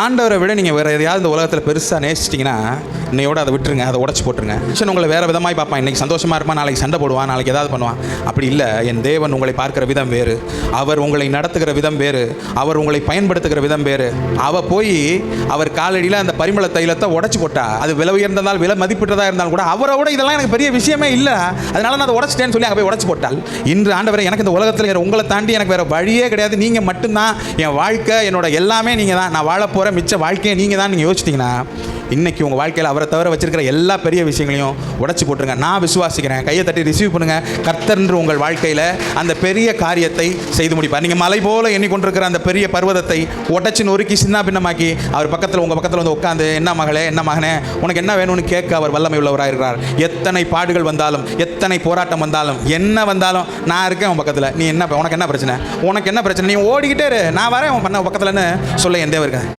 ஆண்டவரை விட நீங்கள் வேறு எதையாவது இந்த உலகத்தில் பெருசாக நேசிச்சிட்டிங்கன்னா இன்னையோட அதை விட்டுருங்க, அதை உடச்சி போட்டுருங்க. மனுஷன் உங்களை வேறு விதமாக பார்ப்பான். இன்றைக்கி சந்தோஷமாக இருப்பான், நாளைக்கு சண்டை போடுவான், நாளைக்கு ஏதாவது பண்ணுவான். அப்படி இல்லை. என் தேவன் உங்களை பார்க்குற விதம் வேறு, அவர் உங்களை நடத்துகிற விதம் வேறு, அவர் உங்களை பயன்படுத்துகிற விதம் வேறு. அவர் காலடியில் அந்த பரிமள தைலத்தை உடச்சி போட்டா, அது விலை உயர்ந்ததால் விலை மதிப்பிட்டதாக இருந்தாலும் கூட அவரோட இதெல்லாம் எனக்கு பெரிய விஷயமே இல்லை, அதனால நான் அதை உடச்சிட்டேன்னு சொல்லி அங்கே போய் உடச்சி போட்டால், இன்று ஆண்டவரை எனக்கு இந்த உலகத்தில் உங்களை தாண்டி எனக்கு வேறு வழியே கிடையாது, நீங்கள் மட்டும்தான் என் வாழ்க்கை, என்னோட எல்லாமே நீங்கள் தான், நான் வாழ போகிற மிச்ச வாழ்க்கையை நீங்கள் தான் நீங்கள் யோசிச்சிட்டிங்கன்னா, இன்றைக்கி உங்கள் வாழ்க்கையில் அவரை தவிர வச்சிருக்கிற எல்லா பெரிய விஷயங்களையும் உடச்சி போட்டுருங்க. நான் விசுவாசிக்கிறேன். கையை தட்டி ரிசீவ் பண்ணுங்கள். கர்த்தர் உங்கள் வாழ்க்கையில் அந்த பெரிய காரியத்தை செய்து முடிப்பார். நீங்கள் மலை போல எண்ணிக்கொண்டிருக்கிற அந்த பெரிய பர்வதத்தை உடச்சி நொறுக்கி சின்ன பின்னமாக்கி அவர் பக்கத்தில் உங்கள் பக்கத்தில் வந்து உட்காந்து, என்ன மகளே, என்ன மகனே, உனக்கு என்ன வேணும்னு கேட்க அவர் வல்லமை உள்ளவராக இருக்கிறார். எத்தனை பாடுகள் வந்தாலும், எத்தனை போராட்டம் வந்தாலும், என்ன வந்தாலும் நான் இருக்கேன் உன் பக்கத்தில். நீ என்ன, உனக்கு என்ன பிரச்சனை, உனக்கு என்ன பிரச்சனை, நீ ஓடிக்கிட்டே இரு, நான் வரேன் உன் பண்ண பக்கத்தில்னு சொல்ல என் தேவன் இருக்கேன்.